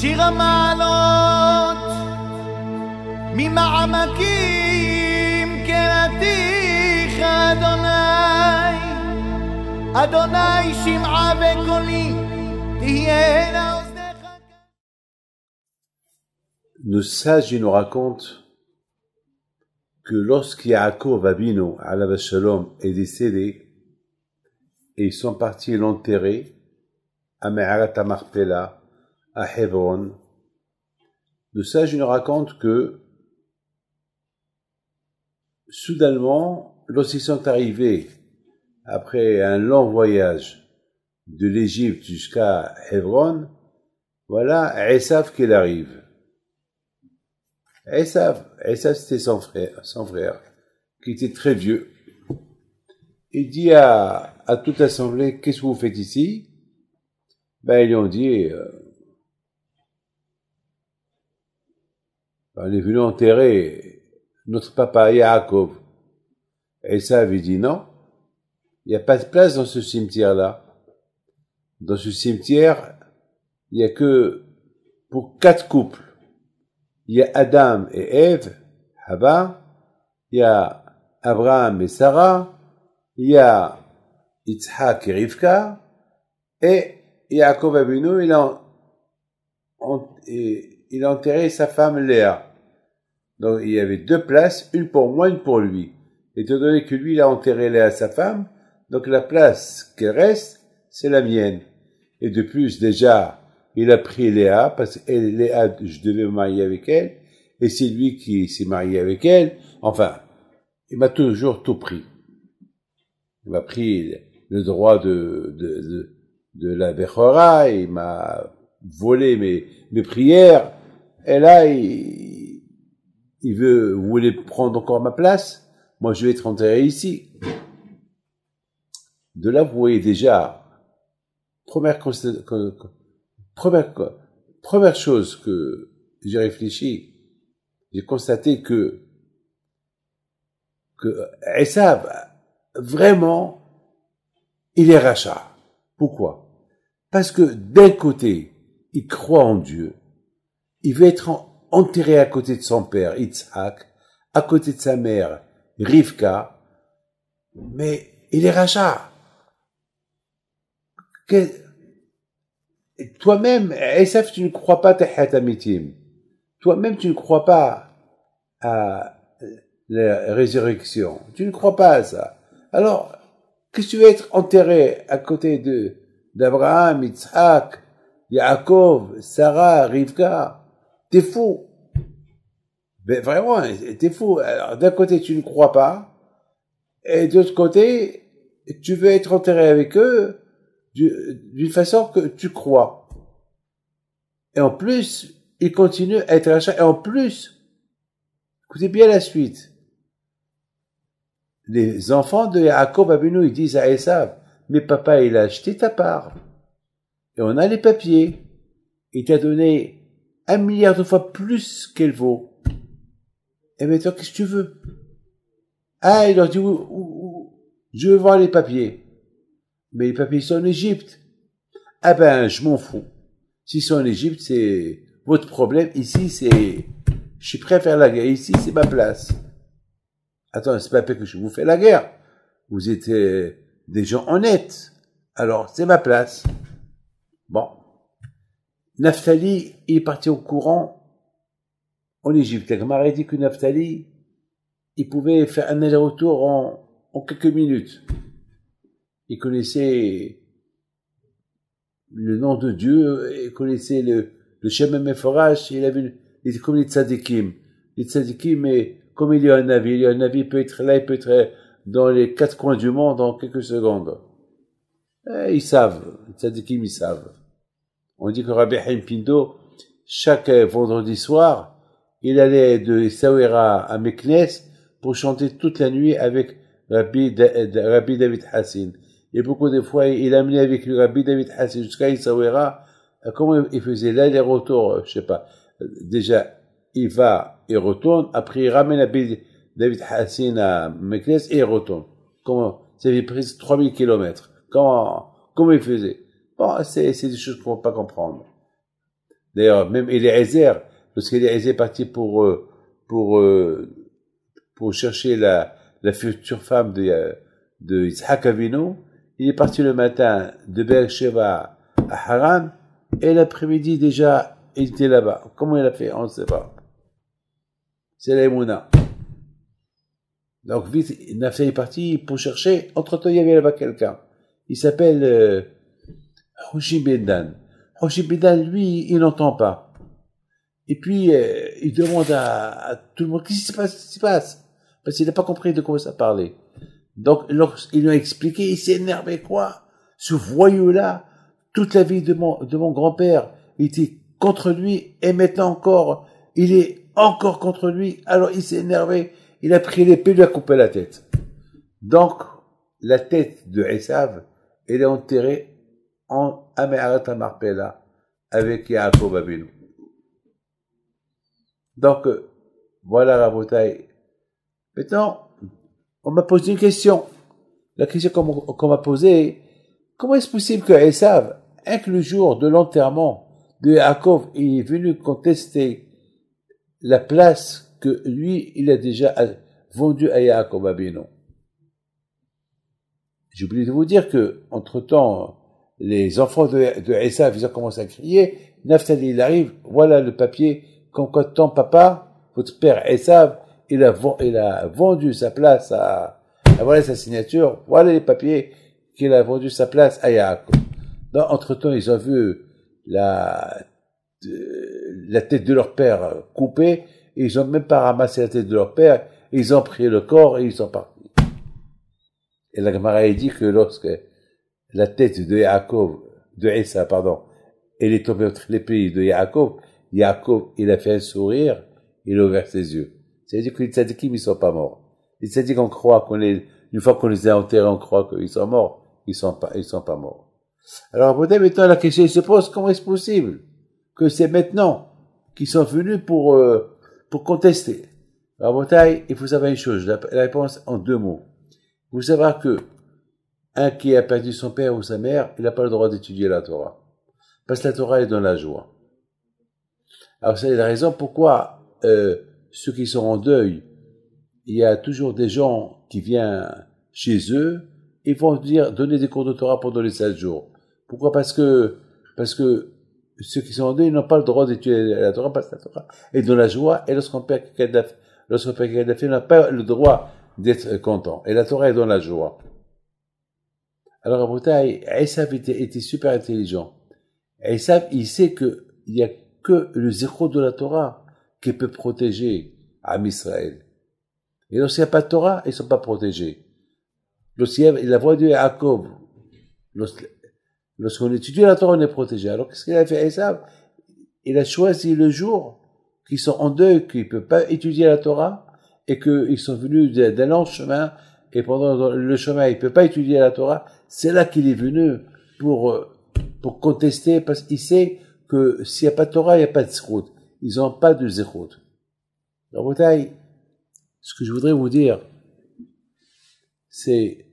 שיר המעלות ממעמקים קראתיך אדוני, אדוני שמעה בקולי תהיינה אוזניך. Nos sages ils nous racontent que lorsque Yaakov Avinu alav shalom est décédé et ils sont partis l'enterrer à Me'arat HaMachpelah, à Hebron, nos sages ils nous racontent que soudainement, lorsqu'ils sont arrivés après un long voyage de l'Égypte jusqu'à Hebron, voilà Esav qui arrive. Esav c'était son frère, qui était très vieux. Il dit à toute l'assemblée, qu'est-ce que vous faites ici? Ben, ils lui ont dit, on est venu enterrer notre papa Yaakov. Esav, il dit non, il n'y a pas de place dans ce cimetière-là. Dans ce cimetière, il n'y a que pour 4 couples. Il y a Adam et Ève, Hava, il y a Abraham et Sarah, il y a Yitzhak et Rivka, et Yaakov Avinu, il a enterré sa femme Léa. Donc il y avait 2 places, une pour moi, une pour lui. Étant donné que lui, il a enterré Léa, sa femme, donc la place qui reste, c'est la mienne. Et de plus, déjà, il a pris Léa, parce que Léa, je devais me marier avec elle, et c'est lui qui s'est marié avec elle. Enfin, il m'a toujours tout pris. Il m'a pris le droit de la Bechora, il m'a volé mes prières, et là, il voulait prendre encore ma place. Moi, je vais être enterré ici. De là, vous voyez déjà, première chose que j'ai réfléchi, j'ai constaté que Esav, vraiment, il est rachat. Pourquoi? Parce que d'un côté, il croit en Dieu, il veut être enterré à côté de son père, Yitzhak, à côté de sa mère, Rivka, mais il est rachat. Toi-même, Esav, tu ne crois pas Tehiyat Amitim. Toi-même, tu ne crois pas à la résurrection. Tu ne crois pas à ça. Alors, qu'est-ce que tu veux être enterré à côté d'Abraham, Yitzhak, Yaakov, Sarah, Rivka? T'es fou. Ben, vraiment, t'es fou. Alors, d'un côté, tu ne crois pas. Et de l'autre côté, tu veux être enterré avec eux d'une façon que tu crois. Et en plus, il continue à être rachat. Et en plus, écoutez bien la suite. Les enfants de Yaakov Avinu, ils disent à Esav, mais papa, il a acheté ta part. Et on a les papiers. Il t'a donné 1 milliard de fois plus qu'elle vaut. Et maintenant, qu'est-ce que tu veux? Ah, il leur dit, je veux voir les papiers. Mais les papiers sont en Égypte. Ah ben, je m'en fous. S'ils sont en Égypte, c'est votre problème. Ici, je suis prêt à faire la guerre. Ici, c'est ma place. Attends, c'est pas que je vous fais la guerre. Vous êtes des gens honnêtes. Alors, c'est ma place. Bon. Naphtali, il est parti au courant en Égypte. La Gemara dit que Naphtali, il pouvait faire un aller-retour en quelques minutes. Il connaissait le nom de Dieu, il connaissait le Shem Meforash, il était comme les tzadikim. Les tzadikim, mais comme il y a un Navi peut être là, il peut être dans les 4 coins du monde en quelques secondes. Ils savent, les tzadikim, ils savent. On dit que Rabbi Haim Pindo, chaque vendredi soir, il allait de Essaouira à Meknes pour chanter toute la nuit avec Rabbi David Hassin. Et beaucoup de fois, il a amené avec lui Rabbi David Hassin jusqu'à Essaouira. Comment il faisait l'aller-retour, je sais pas. Déjà, il va, il retourne, après il ramène Rabbi David Hassin à Meknes et il retourne. Comment? Ça fait presque 3000 kilomètres. Comment il faisait? Bon, c'est des choses qu'on ne peut pas comprendre. D'ailleurs, même Eliezer, lorsqu'Eliezer est parti pour chercher la future femme de Yitzhak Avinu, il est parti le matin de Beersheba à Haran, et l'après-midi déjà, il était là-bas. Comment il a fait? On ne sait pas. C'est l'Emouna. Donc vite, Naftali est parti pour chercher. Entre-temps, il y avait là-bas quelqu'un. Il s'appelle Hoshim Bendan. Hoshim Bendan, lui, il n'entend pas. Et puis, il demande à tout le monde, qu'est-ce qui se passe? Parce qu'il n'a pas compris de quoi ça parlait. Donc, lorsqu'ils lui ont expliqué, il s'est énervé, quoi? Ce voyou-là, toute la vie de mon grand-père, il était contre lui, et maintenant encore, il est encore contre lui. Alors, il s'est énervé, il a pris l'épée, il lui a coupé la tête. Donc, la tête de Esav, elle est enterrée en Ameharat Marpella, avec Yaakov Avinu. Donc, voilà la bataille. Maintenant, on m'a posé une question. La question qu'on m'a posée, comment est-ce possible que Esav, le jour de l'enterrement de Yaakov, il est venu contester la place que lui, il a déjà vendue à Yaakov Avinu? J'ai oublié de vous dire que, entre-temps, les enfants de Esav, ils ont commencé à crier, Naftali, il arrive, voilà le papier, comme quoi ton papa, votre père Esav, il a vendu sa place voilà sa signature, voilà les papiers qu'il a vendu sa place à Yaakov. Donc, entre-temps, ils ont vu la tête de leur père coupée, et ils ont même pas ramassé la tête de leur père, ils ont pris le corps et ils sont partis. Et la Gemara dit que lorsque la tête de Esav, elle est tombée entre les pieds de Yaakov, il a fait un sourire, il a ouvert ses yeux. C'est-à-dire que les tzadikim, ils sont pas morts. Les tzadikim, on croit une fois qu'on les a enterrés, on croit qu'ils sont morts. Ils sont pas morts. Alors, peut-être maintenant, la question se pose, comment est-ce possible que c'est maintenant qu'ils sont venus pour contester? Alors, bataille, il faut savoir une chose, la réponse en 2 mots. Vous savez que un qui a perdu son père ou sa mère, il n'a pas le droit d'étudier la Torah. Parce que la Torah est dans la joie. Alors, c'est la raison pourquoi ceux qui sont en deuil, il y a toujours des gens qui viennent chez eux et vont donner des cours de Torah pendant les 7 jours. Pourquoi? Parce que ceux qui sont en deuil n'ont pas le droit d'étudier la Torah, parce que la Torah est dans la joie, et lorsqu'on perd quelqu'un d'affaire, on n'a pas le droit d'être content. Et la Torah est dans la joie. Alors, à Boutaï, Esav était super intelligent. Esav, il sait qu'il n'y a que le zéro de la Torah qui peut protéger Am Israël. Et lorsqu'il n'y a pas de Torah, ils ne sont pas protégés. Lorsqu'il y a la voix de Yaakov, lorsqu'on étudie la Torah, on est protégé. Alors, qu'est-ce qu'il a fait Esav? Il a choisi le jour qu'ils sont en deuil, qu'ils ne peuvent pas étudier la Torah, et qu'ils sont venus d'un long chemin, et pendant le chemin, ils ne peuvent pas étudier la Torah. C'est là qu'il est venu pour contester, parce qu'il sait que s'il n'y a pas de Torah, il n'y a pas de zérout. Ils n'ont pas de zérout. Alors, bataille, ce que je voudrais vous dire, c'est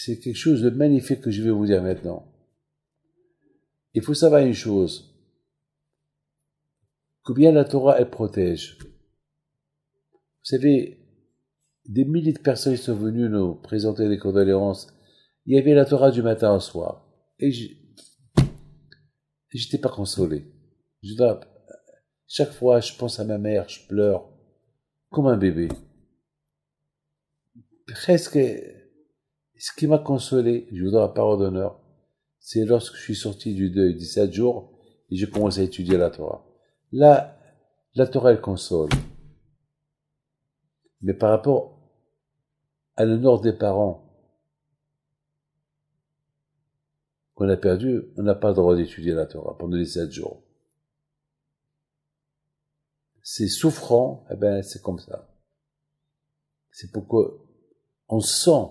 quelque chose de magnifique que je vais vous dire maintenant. Il faut savoir une chose. Combien la Torah, elle protège. Vous savez, des milliers de personnes sont venues nous présenter des condoléances. Il y avait la Torah du matin au soir. Et j'étais pas consolé. Chaque fois, je pense à ma mère, je pleure. Comme un bébé. Presque, ce qui m'a consolé, je vous donne la parole d'honneur, c'est lorsque je suis sorti du deuil 17 jours et j'ai commencé à étudier la Torah. Là, la Torah, elle console. Mais par rapport à l'honneur des parents qu'on a perdu, on n'a pas le droit d'étudier la Torah pendant les 7 jours. C'est souffrant, eh ben, c'est comme ça. C'est pourquoi on sent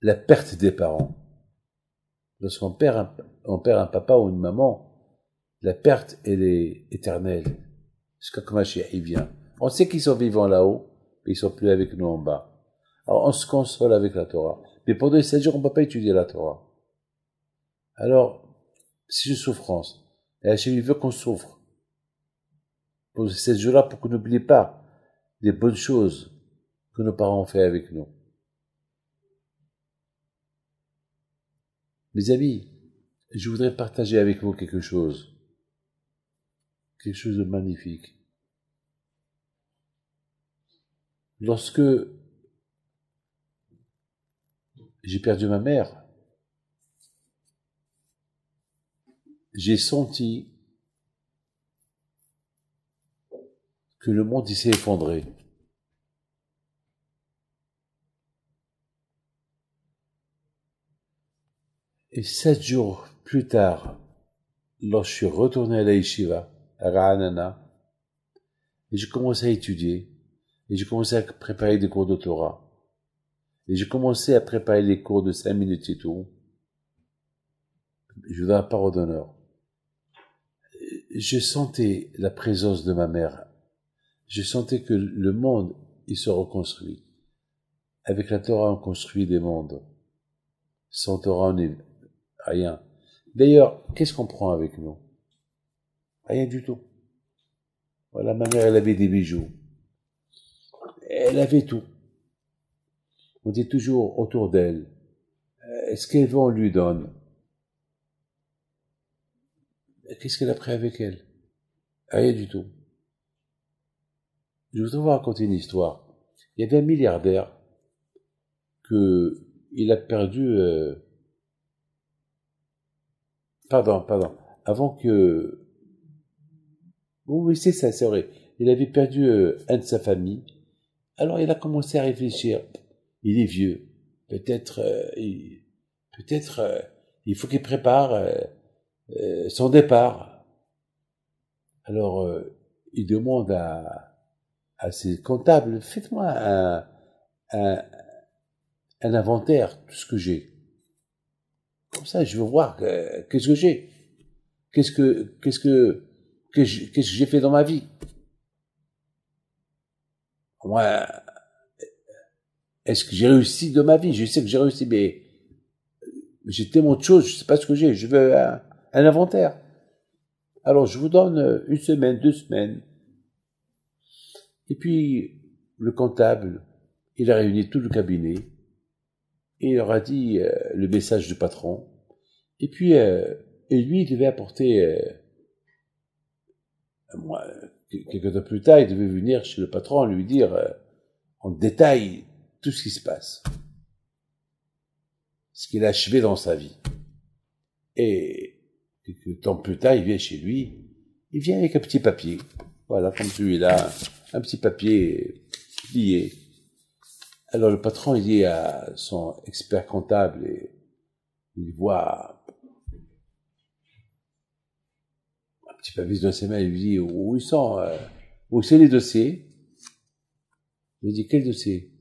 la perte des parents. Lorsqu'on perd un papa ou une maman, la perte, elle est éternelle. Jusqu'à quand Mashiach il vient. On sait qu'ils sont vivants là-haut, mais ils sont plus avec nous en bas. Alors on se console avec la Torah. Mais pendant les 7 jours, on ne peut pas étudier la Torah. Alors, c'est une souffrance. Et Hachem veut qu'on souffre. Pour ces jours-là, pour qu'on n'oublie pas les bonnes choses que nos parents ont fait avec nous. Mes amis, je voudrais partager avec vous quelque chose de magnifique. Lorsque j'ai perdu ma mère, j'ai senti que le monde s'est effondré. Et 7 jours plus tard, lorsque je suis retourné à la yeshiva, à Ra'anana, et j'ai commencé à étudier, et j'ai commencé à préparer des cours de Torah, et j'ai commencé à préparer les cours de 5 minutes et tout, je vous donne la parole d'honneur. Je sentais la présence de ma mère. Je sentais que le monde, il se reconstruit. Avec la Torah, on construit des mondes. Sans Torah, on n'est rien. D'ailleurs, qu'est-ce qu'on prend avec nous? Rien du tout. Voilà, ma mère, elle avait des bijoux. Elle avait tout. On était toujours autour d'elle. Ce qu'elle veut, on lui donne. Qu'est-ce qu'elle a pris avec elle? Rien du tout. Je voudrais vous raconter une histoire. Il y avait un milliardaire il a perdu... Pardon. Avant que... Oui, c'est ça, c'est vrai. Il avait perdu un de sa famille. Alors il a commencé à réfléchir. Il est vieux. Peut-être il faut qu'il prépare son départ. Alors il demande à ses comptables, faites-moi un inventaire, tout ce que j'ai. Comme ça, je veux voir qu'est-ce que j'ai. Qu'est-ce que j'ai fait dans ma vie. Moi, est-ce que j'ai réussi dans ma vie? Je sais que j'ai réussi, mais j'ai tellement de choses, je sais pas ce que j'ai. Je veux un inventaire. Alors, je vous donne 1 semaine, 2 semaines. Et puis, le comptable, il a réuni tout le cabinet et il leur a dit le message du patron. Et puis, lui, il devait apporter, quelques temps plus tard, il devait venir chez le patron et lui dire en détail tout ce qui se passe. Ce qu'il a achevé dans sa vie. Et quelques temps plus tard, il vient chez lui, il vient avec un petit papier. Voilà, comme celui-là, un petit papier plié. Alors le patron, il dit à son expert comptable, et il voit un petit papier dans ses mains, il lui dit, où sont les dossiers? Il lui dit, quel dossier?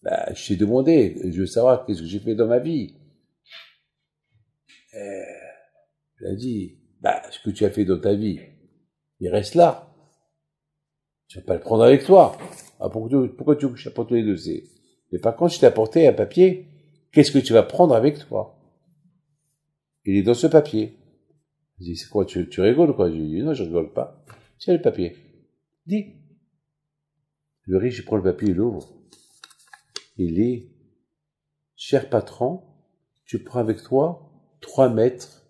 Bah, je t'ai demandé, je veux savoir qu'est-ce que j'ai fait dans ma vie. Il a dit, bah, ce que tu as fait dans ta vie, il reste là. Tu vas pas le prendre avec toi. Ah, pourquoi tu veux que je t'apporte les dossiers? Mais par contre, je t'ai apporté un papier. Qu'est-ce que tu vas prendre avec toi? Il est dans ce papier. Je dis, c'est quoi, tu rigoles quoi? Je lui dis, non, je rigole pas. Tiens le papier. Dis. Le riche, il prend le papier, il l'ouvre. Il lit, cher patron, tu prends avec toi 3 mètres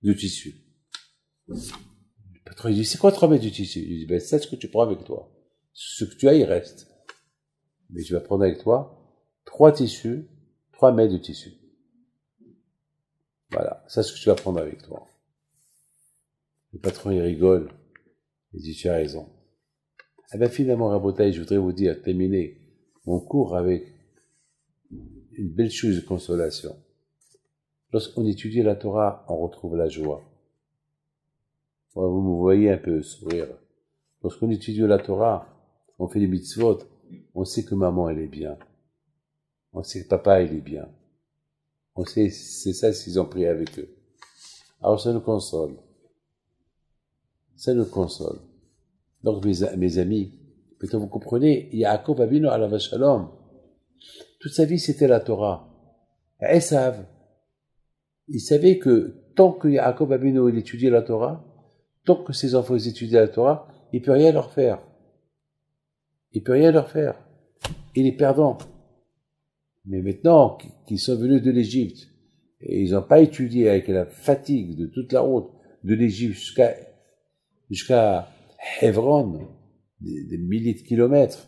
de tissu. Le patron, il dit, c'est quoi 3 mètres de tissu? Il dit, ben, c'est ce que tu prends avec toi. Ce que tu as, il reste. Mais tu vas prendre avec toi 3 tissus, 3 mètres de tissu. Voilà, c'est ce que tu vas prendre avec toi. Le patron, il rigole. Il dit, tu as raison. Eh ben, finalement, Rabotaï, je voudrais vous dire, terminer mon cours avec une belle chose de consolation. Lorsqu'on étudie la Torah, on retrouve la joie. Vous me voyez un peu sourire. Lorsqu'on étudie la Torah, on fait les mitzvot, on sait que maman, elle est bien. On sait que papa, il est bien. On sait, c'est ça s'ils ont prié avec eux. Alors ça nous console. Ça nous console. Donc mes amis, peut-être vous comprenez, Yaakov Avinu alav shalom, toute sa vie c'était la Torah. Esav, il savait que tant que Yaakov Abino il étudiait la Torah, tant que ses enfants ils étudiaient la Torah, il ne peut rien leur faire. Il ne peut rien leur faire. Il est perdant. Mais maintenant qu'ils sont venus de l'Égypte, et ils n'ont pas étudié avec la fatigue de toute la route de l'Égypte jusqu'à Hebron, des milliers de kilomètres,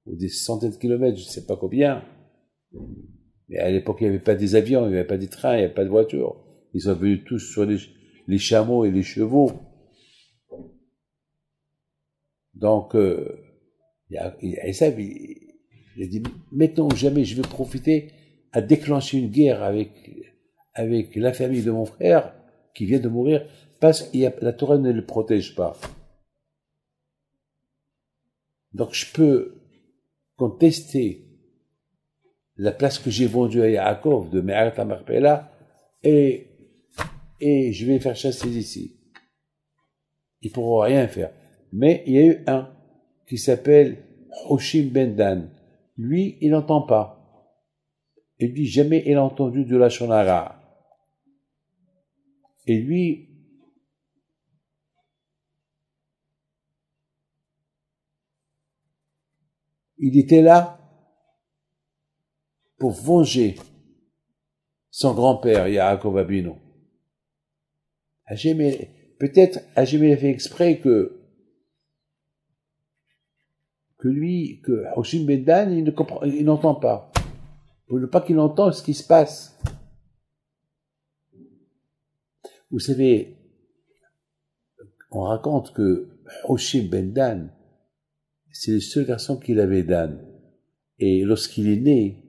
ou des centaines de kilomètres, je ne sais pas combien. Mais à l'époque, il n'y avait pas des avions, il n'y avait pas des trains, il n'y avait pas de voitures. Ils sont venus tous sur les chameaux et les chevaux. Donc, Esav, il a dit, maintenant ou jamais, je vais profiter à déclencher une guerre avec la famille de mon frère qui vient de mourir parce que la Torah ne le protège pas. Donc, je peux contester la place que j'ai vendue à Yaakov de Me'arat HaMachpelah et je vais les faire chasser d'ici. Ils ne pourront rien faire. Mais il y a eu un qui s'appelle Hoshim Ben Dan. Lui, il n'entend pas. Et lui, jamais il a entendu de la Lashon Hara. Et lui, il était là pour venger son grand-père, Yaakov Abino. Peut-être Hachem a fait exprès que Hoshim Ben Dan, il n'entend pas. Pour ne pas qu'il entende ce qui se passe. Vous savez, on raconte que Hoshim Ben Dan, c'est le seul garçon qu'il avait Dan. Et lorsqu'il est né,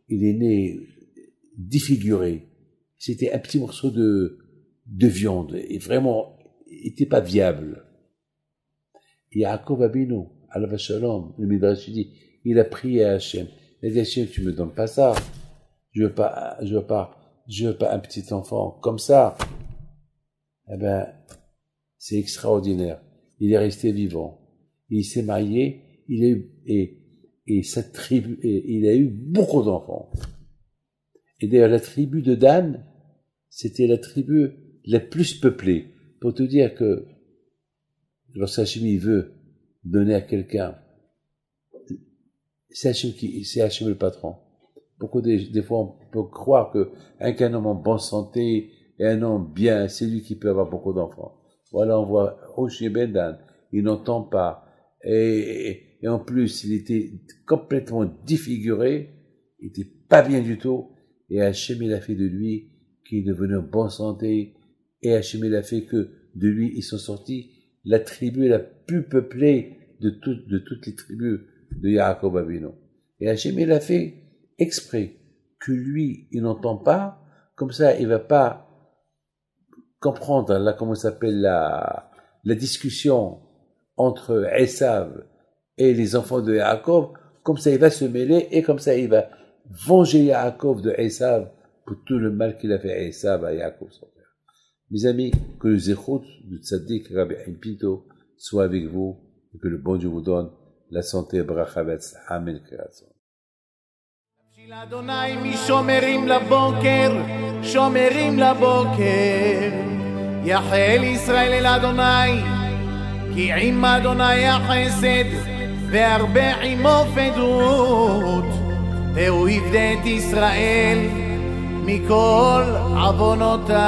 il est né défiguré. C'était un petit morceau de viande. Et vraiment, il n'était pas viable. Et Yaakov Abino, Alav Shalom, le Midrash dit, il a prié à Hachem. Il a dit, Hachem, tu me donnes pas ça. Je veux pas un petit enfant comme ça. Eh ben, c'est extraordinaire. Il est resté vivant. Il s'est marié, il a eu, et sa tribu, et il a eu beaucoup d'enfants. Et d'ailleurs, la tribu de Dan, c'était la tribu la plus peuplée. Pour te dire que, lorsque Hachem il veut donner à quelqu'un, c'est Hachem le patron. Beaucoup des fois, on peut croire qu'un homme en bonne santé et un homme bien, c'est lui qui peut avoir beaucoup d'enfants. Voilà, on voit Hoshim Ben Dan, il n'entend pas. Et en plus, il était complètement défiguré, il était pas bien du tout. Et Hachem, il a fait de lui qui est devenu en bonne santé. Et Hachem, il a fait que de lui, ils sont sortis la tribu la plus peuplée de toutes les tribus de Yaakov Abino. Et Hachem, il a fait exprès que lui, il n'entend pas, comme ça, il va pas comprendre, là, comment s'appelle la discussion entre Esav et les enfants de Yaakov, comme ça, il va se mêler, et comme ça, il va venger Yaakov de Esav pour tout le mal qu'il a fait à Esav, à Yaakov, son père. Mes amis, que le zéchout de Tzaddik Rabbi Haim Pinto soit avec vous, et que le bon Dieu vous donne la santé, bracha v'atzlacha. Amen. אדוני משומרים לבוקר, שומרים לבוקר. יחל ישראל אל אדוני, כי עם אדוני החסד, והרבה עמו פדות. והוא יפדה את ישראל מכל עוונותיו.